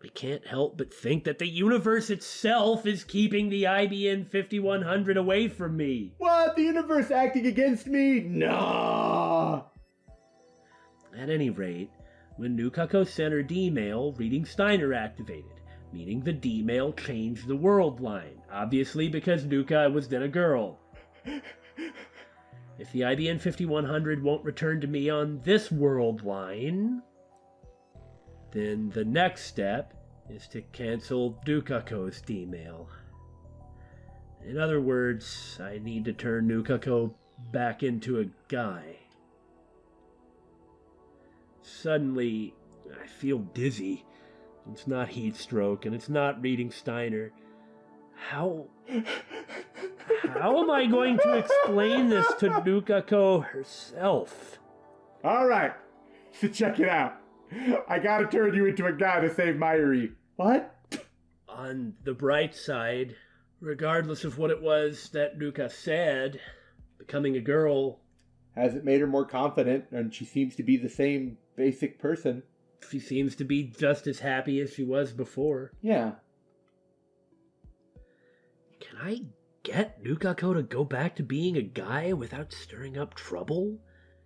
A: I can't help but think that the universe itself is keeping the IBN 5100 away from me.
C: What? The universe acting against me? Nah!
A: At any rate, when Nukako sent her D-mail, reading Steiner activated, meaning the D-mail changed the world line, obviously because Nuka was then a girl. If the IBN 5100 won't return to me on this world line, then the next step is to cancel Nukako's D-mail. In other words, I need to turn Nukako back into a guy. Suddenly, I feel dizzy. It's not heat stroke, and it's not reading Steiner. How am I going to explain this to Nukako herself?
B: Alright, so check it out. I gotta turn you into a guy to save Mayuri. What?
A: On the bright side, regardless of what it was that Ruka said, becoming a girl...
C: Has it made her more confident, and she seems to be the same basic person.
A: She seems to be just as happy as she was before.
C: Yeah.
A: Can I get Nukako to go back to being a guy without stirring up trouble?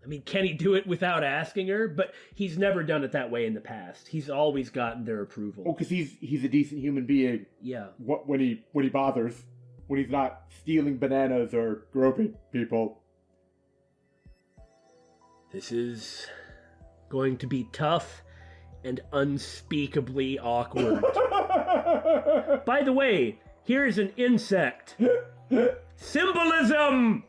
A: I mean, can he do it without asking her? But he's never done it that way in the past. He's always gotten their approval.
C: Oh, because he's a decent human being.
A: Yeah.
C: When he bothers, when he's not stealing bananas or groping people.
A: This is going to be tough and unspeakably awkward. By the way, here's an insect. Symbolism!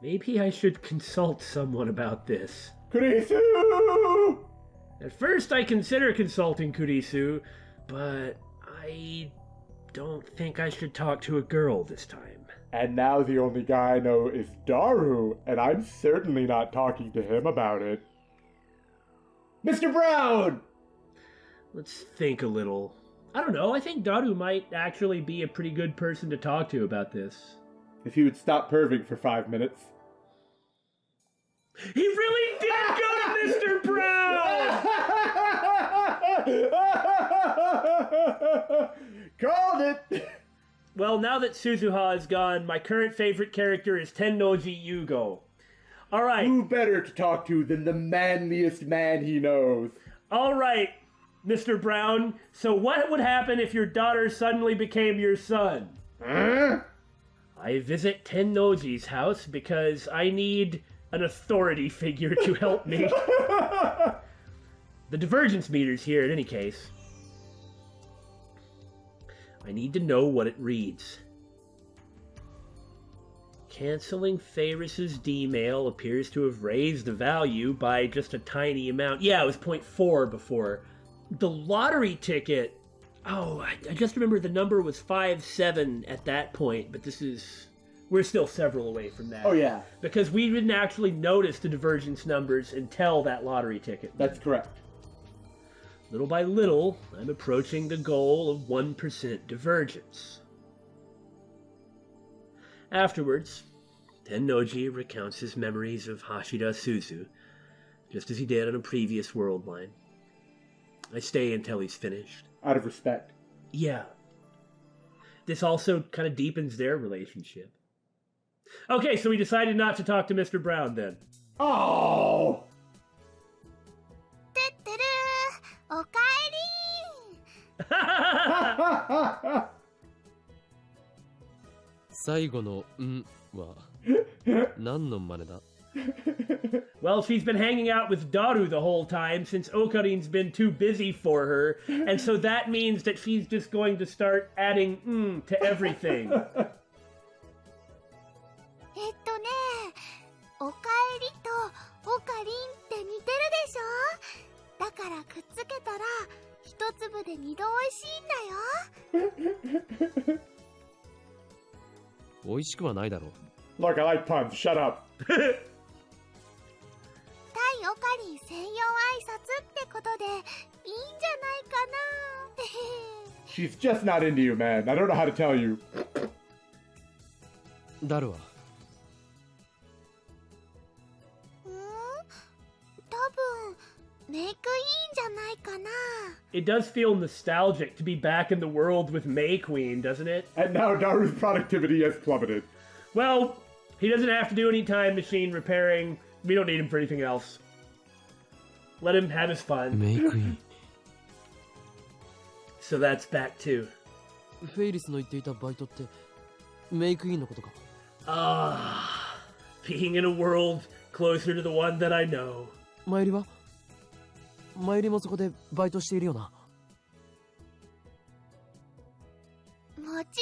A: Maybe I should consult someone about this.
C: Kurisu!
A: At first I consider consulting Kurisu, but I don't think I should talk to a girl this time.
C: And now the only guy I know is Daru, and I'm certainly not talking to him about it. Mr. Brown!
A: Let's think a little. I don't know, I think Daru might actually be a pretty good person to talk to about this.
C: If he would stop perving for 5 minutes.
A: He really did go to Mr. Brown!
C: Called it!
A: Well, now that Suzuha is gone, my current favorite character is Tennoji Yugo. Alright.
C: Who better to talk to than the manliest man he knows?
A: Alright, Mr. Brown. So what would happen if your daughter suddenly became your son?
C: Huh?
A: I visit Tennoji's house because I need an authority figure to help me. The divergence meter's here in any case. I need to know what it reads. Canceling Faris's D-mail appears to have raised the value by just a tiny amount. Yeah, it was 0.4 before. The lottery ticket... Oh, I just remember the number was 5-7 at that point, but this is... We're still several away from that.
C: Oh, yeah.
A: Because we didn't actually notice the divergence numbers until that lottery ticket.
C: That's correct.
A: Little by little, I'm approaching the goal of 1% divergence. Afterwards, Tennoji recounts his memories of Hashira Suzu, just as he did on a previous world line. I stay until he's finished.
C: Out of respect.
A: Yeah. This also kind of deepens their relationship. Okay, so we decided not to talk to Mr. Brown then.
C: Oh!
D: てってるーおかえり
E: 最後の「ん」は何の真似だ
A: Well, she's been hanging out with Daru the whole time since Okarin's been too busy for her, and so that means that she's just going to start adding to everything.
D: おかえりとおかりんって似てるでしょだからくっつけたら一粒で二度おいしいんだよ
E: 美味しくはないだろう
C: Look, I like puns. Shut up.
D: 対おかりん専用挨拶ってことでいいんじゃないかな
C: She's just not into you, man. I don't know how to tell you.
E: ダルは
D: 多分メイクいいんじゃないかな
A: It does feel nostalgic to be back in the world with May Queen, doesn't it?
C: And now Daru's productivity has plummeted.
A: Well, he doesn't have to do any time machine repairing. We don't need him for anything else. Let him have his fun.
E: メイクイン
A: So that's back to...
E: フェイリスの言っていたバイトってメイクインのことか
A: being in a world closer to the one that I know.
E: マユリはマユリもそこでバイトしているよな
D: もちろんだよ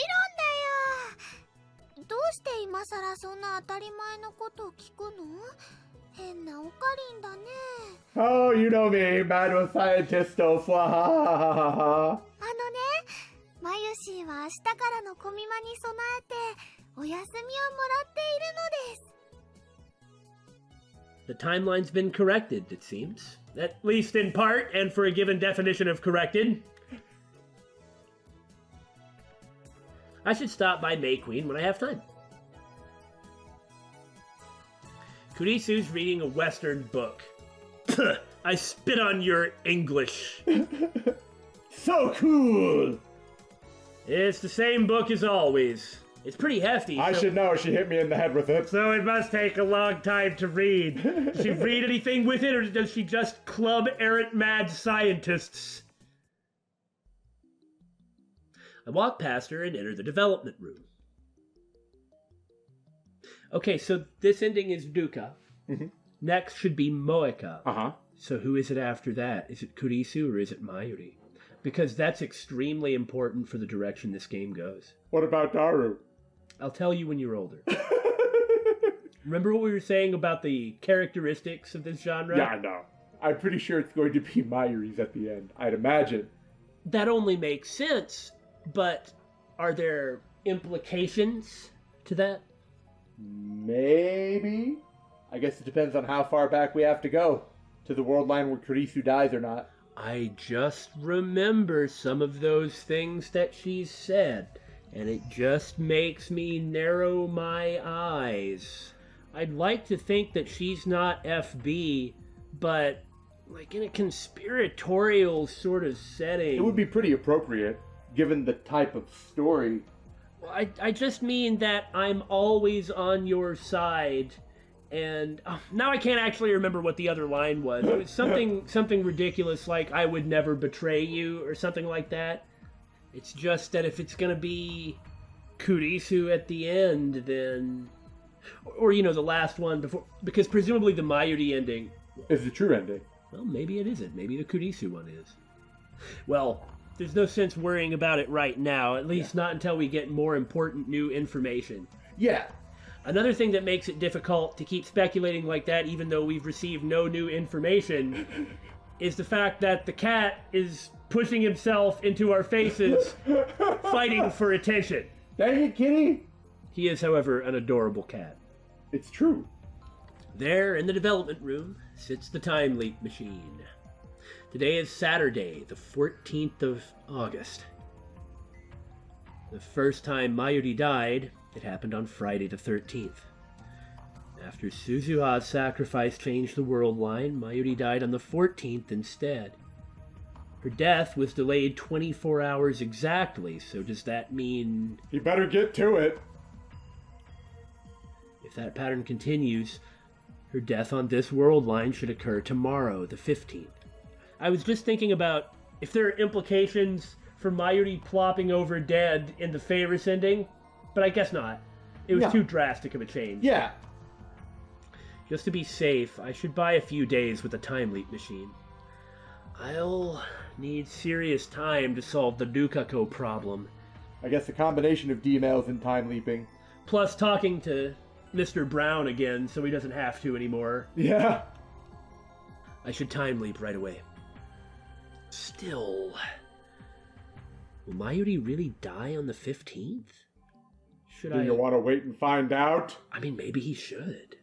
D: どうして今さらそんな当たり前のことを聞くの変なおかりんだね
C: Oh, you know me, mad scientist.
D: あのねマユシーは明日からのコミマに備えてお休みをもらっているのです
A: The timeline's been corrected, it seems. At least in part, and for a given definition of corrected. I should stop by May Queen when I have time. Kurisu's reading a Western book. I spit on your English.
C: So cool!
A: It's the same book as always. It's pretty hefty.
B: I should know. She hit me in the head with it.
A: So it must take a long time to read. Does she read anything with it, or does she just club errant mad scientists? I walk past her and enter the development room. Okay, so this ending is Ruka.
B: Mm-hmm.
A: Next should be Moeka.
B: Uh-huh.
A: So who is it after that? Is it Kurisu or is it Mayuri? Because that's extremely important for the direction this game goes.
B: What about Daru?
A: I'll tell you when you're older. Remember what we were saying about the characteristics of this genre?
B: Yeah, I know. I'm pretty sure it's going to be Mayuri's at the end, I'd imagine.
A: That only makes sense, but are there implications to that?
C: Maybe. I guess it depends on how far back we have to go. To the world line where Kurisu dies or not.
A: I just remember some of those things that she's said, and it just makes me narrow my eyes. I'd like to think that she's not FB, but like in a conspiratorial sort of setting.
C: It would be pretty appropriate, given the type of story.
A: Well, I just mean that I'm always on your side. And now I can't actually remember what the other line was. It was something ridiculous like "I would never betray you" or something like that. It's just that if it's gonna be Kurisu at the end, then, or the last one before, because presumably the Mayuri ending
C: is the true ending.
A: Well, maybe it isn't. Maybe the Kurisu one is. Well, there's no sense worrying about it right now. At least not until we get more important new information.
C: Yeah.
A: Another thing that makes it difficult to keep speculating like that, even though we've received no new information, is the fact that the cat is pushing himself into our faces, fighting for attention.
C: Dang it, kitty!
A: He is, however, an adorable cat.
C: It's true.
A: There, in the development room, sits the time leap machine. Today is Saturday, the 14th of August. The first time Mayuri died, it happened on Friday the 13th. After Suzuha's sacrifice changed the world line, Mayuri died on the 14th instead. Her death was delayed 24 hours exactly, so does that mean...
B: You better get to it.
A: If that pattern continues, her death on this world line should occur tomorrow, the 15th. I was just thinking about if there are implications for Mayuri plopping over dead in the Faris ending, but I guess not. It was too drastic of a change.
C: Yeah.
A: Just to be safe, I should buy a few days with a time leap machine. I'll need serious time to solve the Dukako problem.
C: I guess a combination of D-mails and time leaping.
A: Plus talking to Mr. Brown again so he doesn't have to anymore.
C: Yeah.
A: I should time leap right away. Still, will Mayuri really die on the 15th?
B: Do you want to wait and find out?
A: I mean, maybe he should.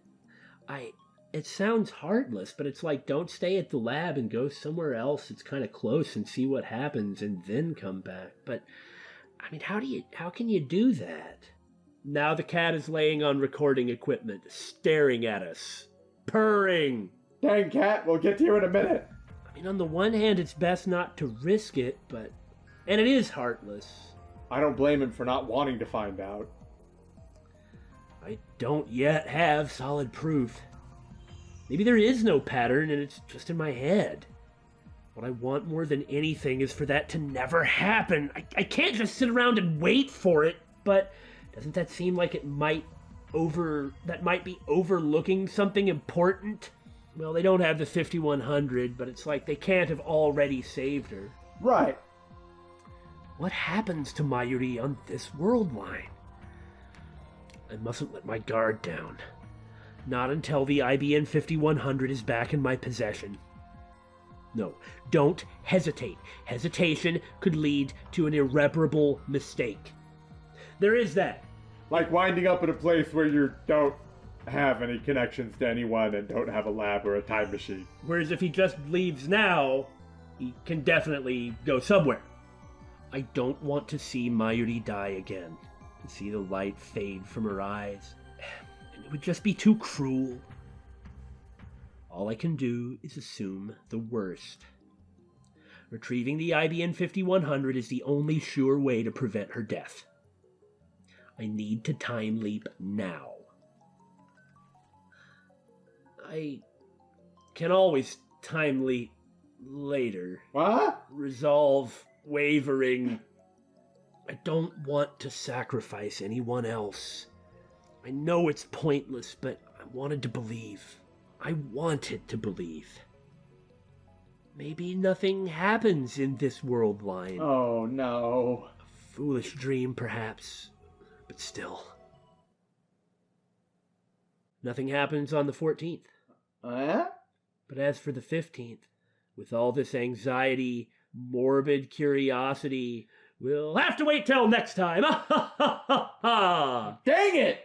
A: It sounds heartless, but it's like, don't stay at the lab and go somewhere else. It's kind of close and see what happens and then come back. But, I mean, how can you do that? Now the cat is laying on recording equipment, staring at us, purring.
C: Dang cat, we'll get to you in a minute.
A: I mean, on the one hand, it's best not to risk it, but... And it is heartless.
C: I don't blame him for not wanting to find out.
A: I don't yet have solid proof. Maybe there is no pattern and it's just in my head. What I want more than anything is for that to never happen. I can't just sit around and wait for it, but doesn't that seem like it might be overlooking something important? Well, they don't have the 5100, but it's like they can't have already saved her.
C: Right.
A: What happens to Mayuri on this world line? I mustn't let my guard down. Not until the IBN 5100 is back in my possession. No, don't hesitate. Hesitation could lead to an irreparable mistake. There is that.
B: Like winding up in a place where you don't have any connections to anyone and don't have a lab or a time machine.
A: Whereas if he just leaves now, he can definitely go somewhere. I don't want to see Mayuri die again. To see the light fade from her eyes. And it would just be too cruel. All I can do is assume the worst. Retrieving the IBN 5100 is the only sure way to prevent her death. I need to time leap now. I can always time leap later.
C: What?
A: Resolve, wavering. I don't want to sacrifice anyone else. I know it's pointless, but I wanted to believe. I wanted to believe. Maybe nothing happens in this world line.
C: Oh no.
A: A foolish dream, perhaps, but still. Nothing happens on the 14th. But as for the 15th, with all this anxiety, morbid curiosity, we'll have to wait till next time.
C: Dang it!